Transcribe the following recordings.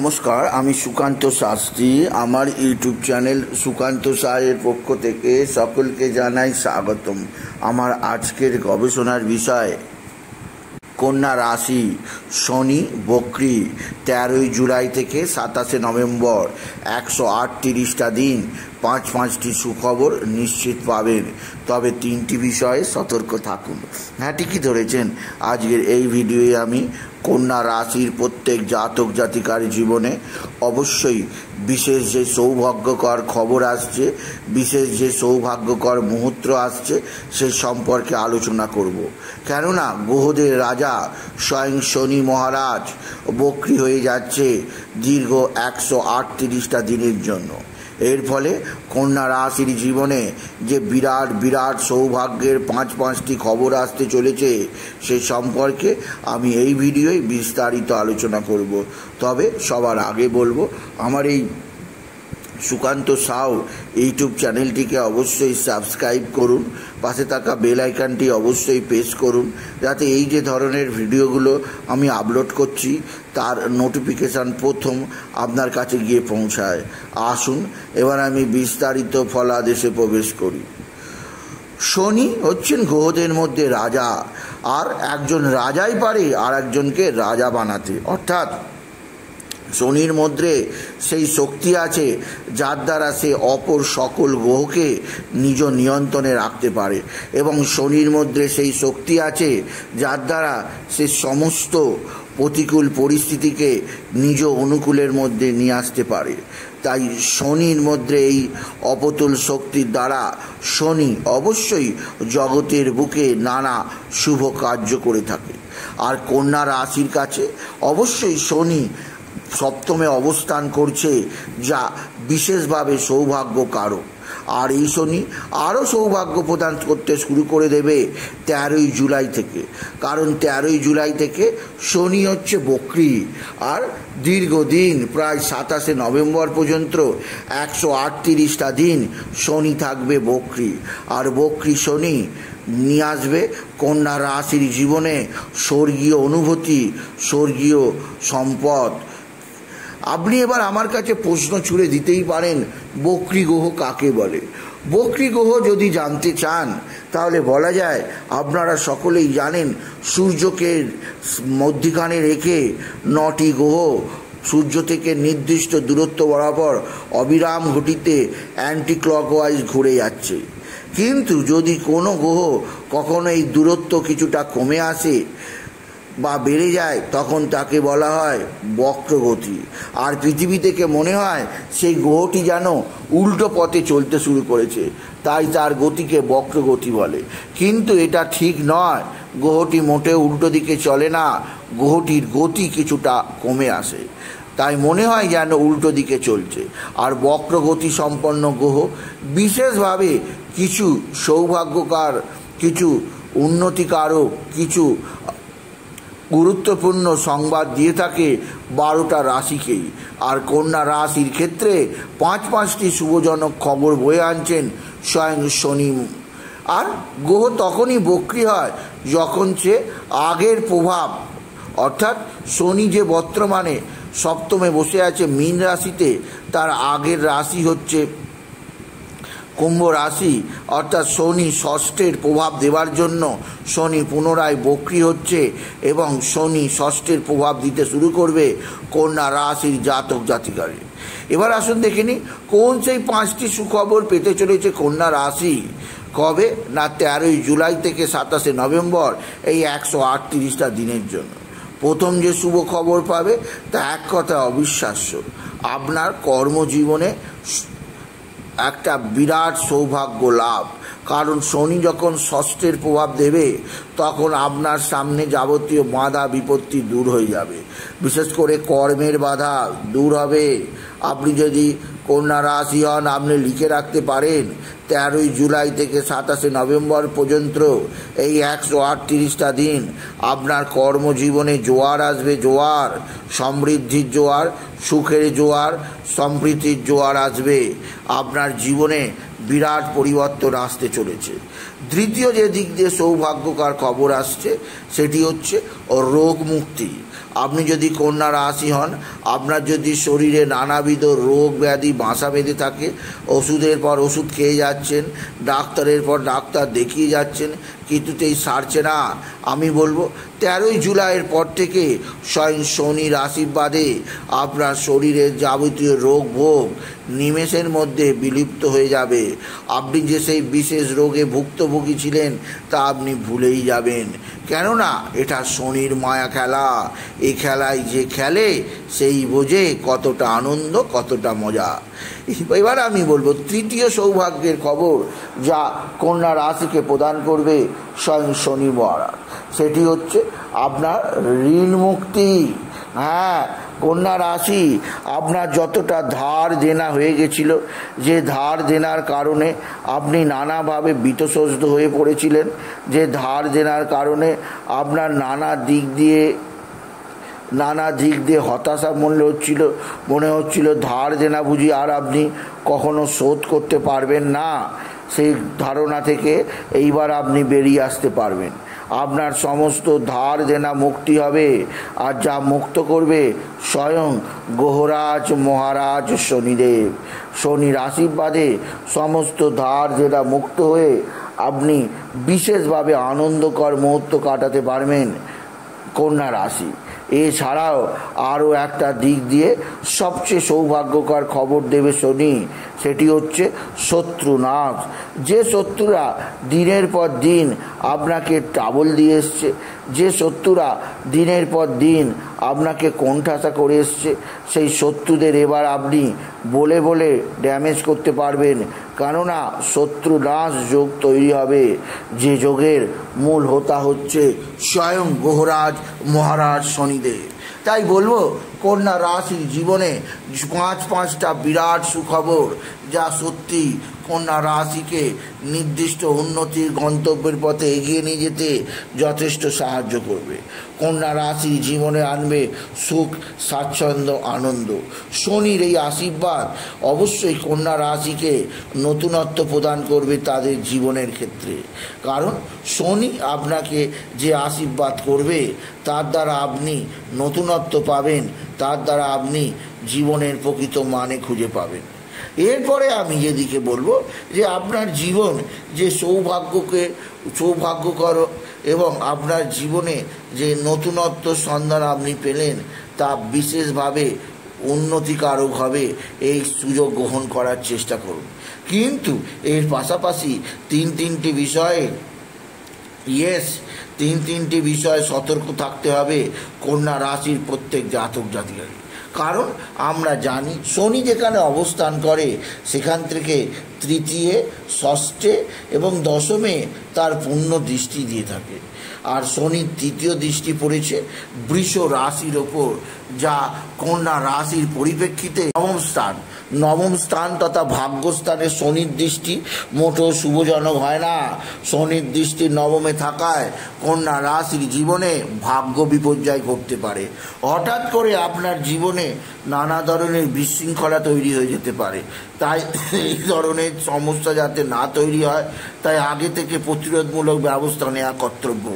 নমস্কার, আমি সুকান্ত শাস্ত্রী। আমার ইউটিউব চ্যানেল সুকান্ত সাহের পক্ষ থেকে সকলকে জানাই স্বাগতম। আমার আজকের গবেষণার বিষয় কন্যা রাশি, শনি বক্রী 13ই জুলাই থেকে 27শে নভেম্বর, 138টা দিন, পাঁচটি সুখবর নিশ্চিত পাবেন। তবে 3টি বিষয়ে সতর্ক থাকুন। হ্যাঁ, ঠিকই ধরেছেন। আজকের এই ভিডিওয়ে আমি কন্যা রাশির প্রত্যেক জাতক জাতিকার জীবনে অবশ্যই বিশেষ যে সৌভাগ্যকর খবর আসছে, বিশেষ যে সৌভাগ্যকর মুহূর্ত আসছে, সে সম্পর্কে আলোচনা করব। কেননা গ্রহদের রাজা স্বয়ং শনি মহারাজ বক্রী হয়ে যাচ্ছে দীর্ঘ 138টা দিনের জন্য। এর ফলে কন্যা রাশির জীবনে যে বিরাট সৌভাগ্যের পাঁচটি খবর আসতে চলেছে, সে সম্পর্কে আমি এই ভিডিওয় বিস্তারিত আলোচনা করব। তবে সবার আগে বলবো, আমার এই সুকান্ত সাউ ইউটিউব চ্যানেলটিকে অবশ্যই সাবস্ক্রাইব করুন, পাশে থাকা বেল আইকনটি অবশ্যই প্রেস করুন, যাতে এই যে ধরনের ভিডিওগুলো আমি আপলোড করছি তার নোটিফিকেশান প্রথম আপনার কাছে গিয়ে পৌঁছায়। আসুন এবার আমি বিস্তারিত ফলাদেশে প্রবেশ করি। শনি হচ্ছেন গ্রহদের মধ্যে রাজা, আর একজন রাজাই পারে আর একজনকে রাজা বানাতে। অর্থাৎ শনির মধ্যে সেই শক্তি আছে যার দ্বারা সে অপর সকল গ্রহকে নিজ নিয়ন্ত্রণে রাখতে পারে, এবং শনির মধ্যে সেই শক্তি আছে যার দ্বারা সে সমস্ত প্রতিকূল পরিস্থিতিকে নিজ অনুকূলের মধ্যে নিয়ে আসতে পারে। তাই শনির মধ্যে এই অপতুল শক্তির দ্বারা শনি অবশ্যই জগতের বুকে নানা শুভ কার্য করে থাকে। আর কন্যা রাশির কাছে অবশ্যই শনি সপ্তমে অবস্থান করছে, যা বিশেষভাবে সৌভাগ্য কারক। আর এই শনি আরও সৌভাগ্য প্রদান করতে শুরু করে দেবে 13ই জুলাই থেকে। কারণ 13ই জুলাই থেকে শনি হচ্ছে বক্রী, আর দীর্ঘদিন প্রায় 27শে নভেম্বর পর্যন্ত 138টা দিন শনি থাকবে বক্রী। আর বক্রী শনি নিয়ে আসবে কন্যা রাশির জীবনে স্বর্গীয় অনুভূতি, স্বর্গীয় সম্পদ। আপনি এবার আমার কাছে প্রশ্ন ছুড়ে দিতেই পারেন, বক্রী গ্রহ কাকে বলে? বক্রী গ্রহ যদি জানতে চান তাহলে বলা যায়, আপনারা সকলেই জানেন সূর্যকে মধ্যিখানে রেখে 9টি গ্রহ সূর্য থেকে নির্দিষ্ট দূরত্ব বরাবর অবিরাম গতিতে অ্যান্টি ক্লকওয়াইজ ঘুরে যাচ্ছে। কিন্তু যদি কোনো গ্রহ কখনো এই দূরত্ব কিছুটা কমে আসে বা বেড়ে যায়, তখন তাকে বলা হয় বক্রগতি। আর পৃথিবী থেকে মনে হয় সেই গ্রহটি যেন উল্টো পথে চলতে শুরু করেছে, তাই তার গতিকে বক্রগতি বলে। কিন্তু এটা ঠিক নয়, গ্রহটি মোটেও উল্টো দিকে চলে না, গ্রহটির গতি কিছুটা কমে আসে, তাই মনে হয় যেন উল্টো দিকে চলছে। আর বক্রগতি সম্পন্ন গ্রহ বিশেষভাবে কিছু সৌভাগ্যকার, কিছু উন্নতিকারক, কিছু গুরুত্বপূর্ণ সংবাদ দিয়ে থাকে 12টা রাশিকেই। আর কন্যা রাশির ক্ষেত্রে পাঁচটি শুভজনক খবর বয়ে আনছেন স্বয়ং শনি। আর গ্রহ তখনই বক্রী হয় যখন সে আগের প্রভাব, অর্থাৎ শনি যে বর্তমানে সপ্তমে বসে আছে মীন রাশিতে, তার আগের রাশি হচ্ছে কুম্ভ রাশি। অর্থাৎ শনি ষষ্ঠের প্রভাব দেওয়ার জন্য শনি পুনরায় বক্রী হচ্ছে, এবং শনি ষষ্ঠের প্রভাব দিতে শুরু করবে কন্যা রাশির জাতক জাতিকারে। এবার আসুন দেখে নিই কোন সেই 5টি সুখবর পেতে চলেছে কন্যা রাশি। কবে না 13ই জুলাই থেকে 27শে নভেম্বর, এই 138টা দিনের জন্য। প্রথম যে শুভ খবর পাবে তা এক কথায় অবিশ্বাস্য। আপনার কর্মজীবনে একটা বিরাট সৌভাগ্য লাভ। কারণ শনি যখন ষষ্ঠের প্রভাব দেবে, তখন আপনার সামনে যাবতীয় বাধা বিপত্তি দূর হয়ে যাবে। বিশেষ করে কর্মের বাধা দূর হবে। আপনি যদি কন্যা রাশি হন, আপনি লিখে রাখতে পারেন 13ই জুলাই থেকে 27শে নভেম্বর পর্যন্ত এই 138টা দিন আপনার কর্মজীবনে জোয়ার আসবে, জোয়ার, সমৃদ্ধির জোয়ার, সুখের জোয়ার, সম্প্রীতির জোয়ার আসবে। আপনার জীবনে বিরাট পরিবর্তন আসতে চলেছে। দ্বিতীয় যে দিক দিয়ে সৌভাগ্যকর খবর আসছে সেটি হচ্ছে রোগ মুক্তি। আপনি যদি কন্যা রাশি হন, আপনার যদি শরীরে নানাবিধ রোগ ব্যাধি বাসা বেঁধে থাকে, ওষুধের পর ওষুধ খেয়ে যাচ্ছেন, ডাক্তারের পর ডাক্তার দেখিয়ে যাচ্ছেন, কিছুতেই সারছে না, আমি বলবো 13ই জুলাইয়ের পর থেকে স্বয়ং শনির আশীর্বাদে আপনার শরীরের যাবতীয় রোগ ভোগ নিমেষের মধ্যে বিলুপ্ত হয়ে যাবে। আপনি যে সেই বিশেষ রোগে ভুক্তভোগী ছিলেন তা আপনি ভুলেই যাবেন, কেননা এটা শনির মায়া খেলা। এই খেলায় যে খেলে সেই বোঝে কতটা আনন্দ, কতটা মজা। এবার আমি বলবো তৃতীয় সৌভাগ্যের খবর যা কন্যা রাশিকে প্রদান করবে স্বয়ং শনি মহারাজ, সেটি হচ্ছে আপনার ঋণ মুক্তি। হ্যাঁ, কন্যা রাশি, আপনার যতটা ধার দেনা হয়ে গেছিল, যে ধার দেনার কারণে আপনি নানাভাবে বিতস্ত হয়ে পড়েছিলেন, যে ধার দেনার কারণে আপনার নানা দিক দিয়ে হতাশা মনে হচ্ছিল ধার দেনা বুঝি আর আপনি কখনো শোধ করতে পারবেন না। সেই ধারণা থেকে এইবার আপনি বেরিয়ে আসতে পারবেন। আপনার সমস্ত ধার দেনা মুক্তি হবে, আর যা মুক্ত করবে স্বয়ং গ্রহরাজ মহারাজ শনিদেব। শনির আশীর্বাদে সমস্ত ধার দেনা মুক্ত হয়ে আপনি বিশেষভাবে আনন্দকর মুহূর্ত কাটাতে পারবেন কন্যা রাশি। এছাড়াও আরও একটা দিক দিয়ে সবচেয়ে সৌভাগ্যকর খবর দেবে শনি, সেটি হচ্ছে শত্রু নাশ। যে শত্রুরা দিনের পর দিন আপনাকে ট্রাবল দিয়ে এসছে, যে শত্রুরা দিনের পর দিন আপনাকে কোণঠাসা করে এসছে, সেই শত্রুদের এবার আপনি বলে বলে ড্যামেজ করতে পারবেন, কেননা শত্রু নাশ যোগ তৈরি হবে, যে যোগের মূল হোতা হচ্ছে স্বয়ং গ্রহরাজ মহারাজ শনিদেব। তাই বলবো কন্যা রাশির জীবনে পাঁচটা বিরাট সুখবর যা সত্যি কন্যা রাশিকে নির্দিষ্ট উন্নতির গন্তব্যের পথে এগিয়ে নিয়ে যেতে যথেষ্ট সাহায্য করবে। কন্যা রাশির জীবনে আনবে সুখ, স্বাচ্ছন্দ্য, আনন্দ। শনির এই আশীর্বাদ অবশ্যই কন্যা রাশিকে নতুনত্ব প্রদান করবে তাদের জীবনের ক্ষেত্রে, কারণ শনি আপনাকে যে আশীর্বাদ করবে তার দ্বারা আপনি নতুনত্ব পাবেন, তার দ্বারা আপনি জীবনের প্রকৃত মানে খুঁজে পাবেন। এরপরে আমি যেদিকে বলবো যে আপনার জীবন যে সৌভাগ্যকর এবং আপনার জীবনে যে নতুনত্ব সন্ধান আপনি পেলেন তা বিশেষভাবে উন্নতিকারক হবে, এই সুযোগ গ্রহণ করার চেষ্টা করুন। কিন্তু এর পাশাপাশি তিনটি বিষয়ে সতর্ক থাকতে হবে কন্যা রাশির প্রত্যেক জাতক জাতিকাকে। কারণ আমরা জানি শনি যেখানে অবস্থান করে সেখান থেকে তৃতীয়, ষষ্ঠে এবং দশমে তার পূর্ণ দৃষ্টি দিয়ে থাকে। আর শনির তৃতীয় দৃষ্টি পড়েছে বৃষ রাশির ওপর, যা কন্যা রাশির পরিপ্রেক্ষিতে নবম স্থান তথা ভাগ্যস্থানে শনির দৃষ্টি মোটেও শুভজনক হয় না। শনির দৃষ্টি নবমে থাকায় কন্যা রাশির জীবনে ভাগ্য বিপর্যয় ঘটতে পারে। হঠাৎ করে আপনার জীবনে নানা ধরনের বিশৃঙ্খলা তৈরি হয়ে যেতে পারে। তাই এই ধরনের সমস্যা যাতে না তৈরি হয়, তাই আগে থেকে প্রতিরোধমূলক ব্যবস্থা নেওয়া কর্তব্য,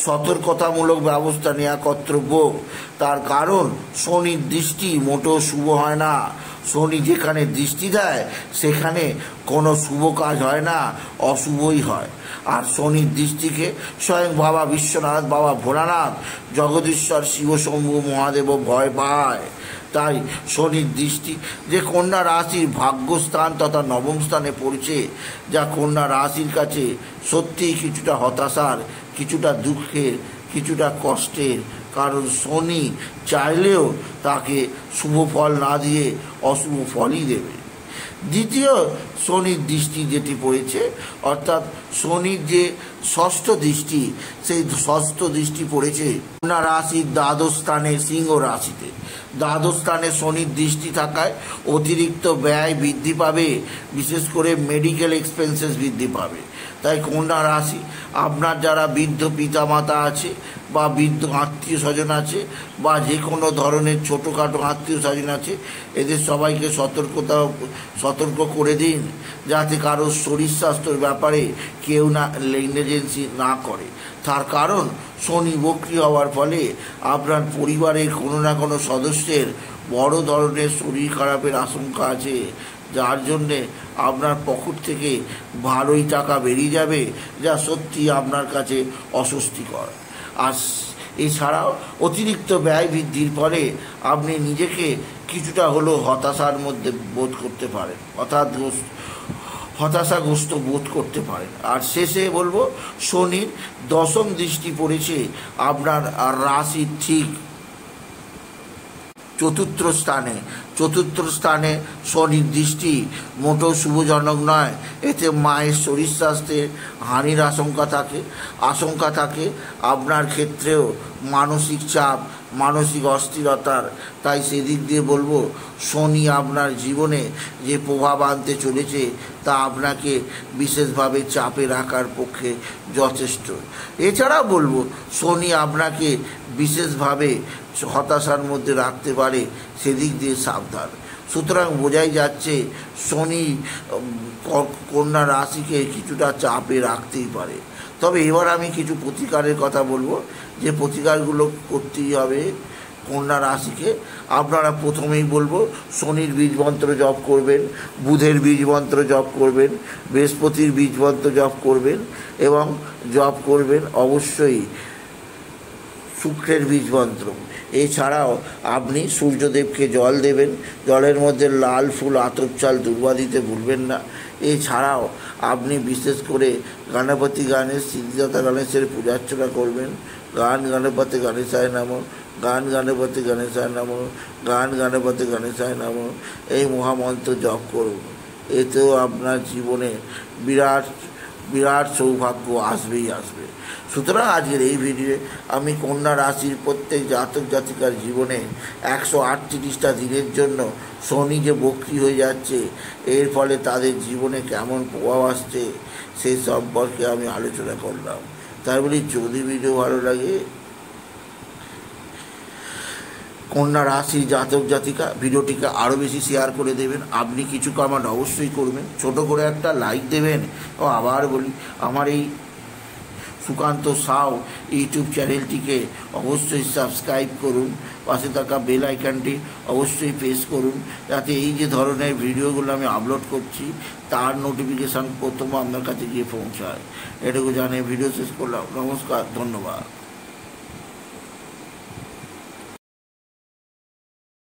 সতর্কতামূলক ব্যবস্থা নেওয়া কর্তব্য। তার কারণ শনির দৃষ্টি মোটেও শুভ হয় না। শনি যেখানে দৃষ্টি দেয় সেখানে কোনো শুভ কাজ হয় না, অশুভই হয়। আর শনির দৃষ্টিকে স্বয়ং বাবা বিশ্বনাথ, বাবা ভোলানাথ, জগদীশ্বর, শিবশম্ভু মহাদেবও ভয় পায়। তাই শনির দৃষ্টি যে কন্যা রাশির ভাগ্যস্থান তথা নবম স্থানে পড়ছে, যা কন্যা রাশির কাছে সত্যিই কিছুটা হতাশার, কিছুটা দুঃখের, কিছুটা কষ্টের, কারণ শনি চাইলেও তাকে শুভ ফল না দিয়ে অশুভ ফলই দেবে। দ্বিতীয় শনির দৃষ্টি যেটি পড়েছে, অর্থাৎ শনির যে ষষ্ঠ দৃষ্টি, সেই ষষ্ঠ দৃষ্টি পড়েছে কন্যা রাশির দ্বাদশ স্থানে সিংহ রাশিতে দ্বাদশ স্থানে শনির দৃষ্টি থাকায় অতিরিক্ত ব্যয় বৃদ্ধি পাবে, বিশেষ করে মেডিকেল এক্সপেন্সেস বৃদ্ধি পাবে। তাই কন্যা রাশি, আপনার যারা বৃদ্ধ পিতামাতা আছে বা বৃদ্ধ আত্মীয় স্বজন আছে বা যে কোনো ধরনের ছোটোখাটো আত্মীয় স্বজন আছে, এদের সবাইকে সতর্ক করে দিন যাতে কারোর শরীর স্বাস্থ্যের ব্যাপারে কেউ না নেগলিজেন্সি না করে। তার কারণ শনি বক্রী হওয়ার ফলে আপনার পরিবারের কোনো না কোনো সদস্যের বড় ধরনের শরীর খারাপের আশঙ্কা আছে, যার জন্যে আপনার পকেট থেকে ভালোই টাকা বেরিয়ে যাবে, যা সত্যি আপনার কাছে অস্বস্তিকর। আর এছাড়াও অতিরিক্ত ব্যয় বৃদ্ধির ফলে আপনি নিজেকে কিছুটা হলেও হতাশার মধ্যে বোধ করতে পারেন, হতাশাগ্রস্ত বোধ করতে পারেন। আর শেষে বলবো, শনির দশম দৃষ্টি পড়েছে আপনার রাশির ঠিক চতুর্থ স্থানে শনির দৃষ্টি মোটেও শুভজনক নয়। এতে মায়ের শরীর স্বাস্থ্যের হানির আশঙ্কা থাকে আপনার ক্ষেত্রেও মানসিক চাপ, মানসিক অস্থিরতার। তাই সেদিক দিয়ে বলবো, শনি আপনার জীবনে যে প্রভাব আনতে চলেছে তা আপনাকে বিশেষভাবে চাপে রাখার পক্ষে যথেষ্ট। এছাড়াও বলবো, শনি আপনাকে বিশেষভাবে হতাশার মধ্যে রাখতে পারে, সেদিক দিয়ে সাবধান। সুতরাং বোঝাই যাচ্ছে শনি কন্যা রাশিকে কিছুটা চাপে রাখতেই পারে। তবে এবার আমি কিছু প্রতিকারের কথা বলবো, যে প্রতিকারগুলো করতেই হবে কন্যা রাশিকে। আপনারা প্রথমেই বলবো, শনির বীজমন্ত্র জপ করবেন, বুধের বীজমন্ত্র জপ করবেন, বৃহস্পতির বীজমন্ত্র জপ করবেন এবং জপ করবেন অবশ্যই শুক্রের বীজমন্ত্র। এছাড়াও আপনি সূর্যদেবকে জল দেবেন, জলের মধ্যে লাল ফুল আতপ চাল দুর্বা দিতে ভুলবেন না। এছাড়াও আপনি বিশেষ করে গণপতি গণেশ, সিদ্ধিদাতা গণেশের পূজার্চনা করবেন। গান গণপতি গণেশায় নমঃ, গান গণপতি গণেশায় নমঃ, গান গণপতি গণেশায় নমঃ, এই মহামন্ত্র জপ করুন। এতেও আপনার জীবনে বিরাট সৌভাগ্য আসবেই আসবে। সুতরাং আজকের এই ভিডিওয়ে আমি কন্যা রাশির প্রত্যেক জাতক জাতিকার জীবনে 138টা দিনের জন্য শনি যে বক্রী হয়ে যাচ্ছে, এর ফলে তাদের জীবনে কেমন প্রভাব আসছে সেই সম্পর্কে আমি আলোচনা করলাম। তাই বলি, যদি ভিডিও ভালো লাগে কন্যা রাশির জাতক জাতিকা ভিডিওটিকে আরও বেশি শেয়ার করে দেবেন। আপনি কিছু কমেন্ট অবশ্যই করবেন, ছোট করে একটা লাইক দেবেন। ও আবার বলি, আমার এই সুকান্ত সাউ ইউটিউব চ্যানেলটিকে অবশ্যই সাবস্ক্রাইব করুন, পাশে থাকা বেল আইকনটি অবশ্যই প্রেস করুন, যাতে এই যে ধরনের ভিডিওগুলো আমি আপলোড করছি তার নোটিফিকেশান প্রথম আপনার কাছে গিয়ে পৌঁছায়। এটুকু জানিয়ে ভিডিও শেষ করলাম। নমস্কার, ধন্যবাদ।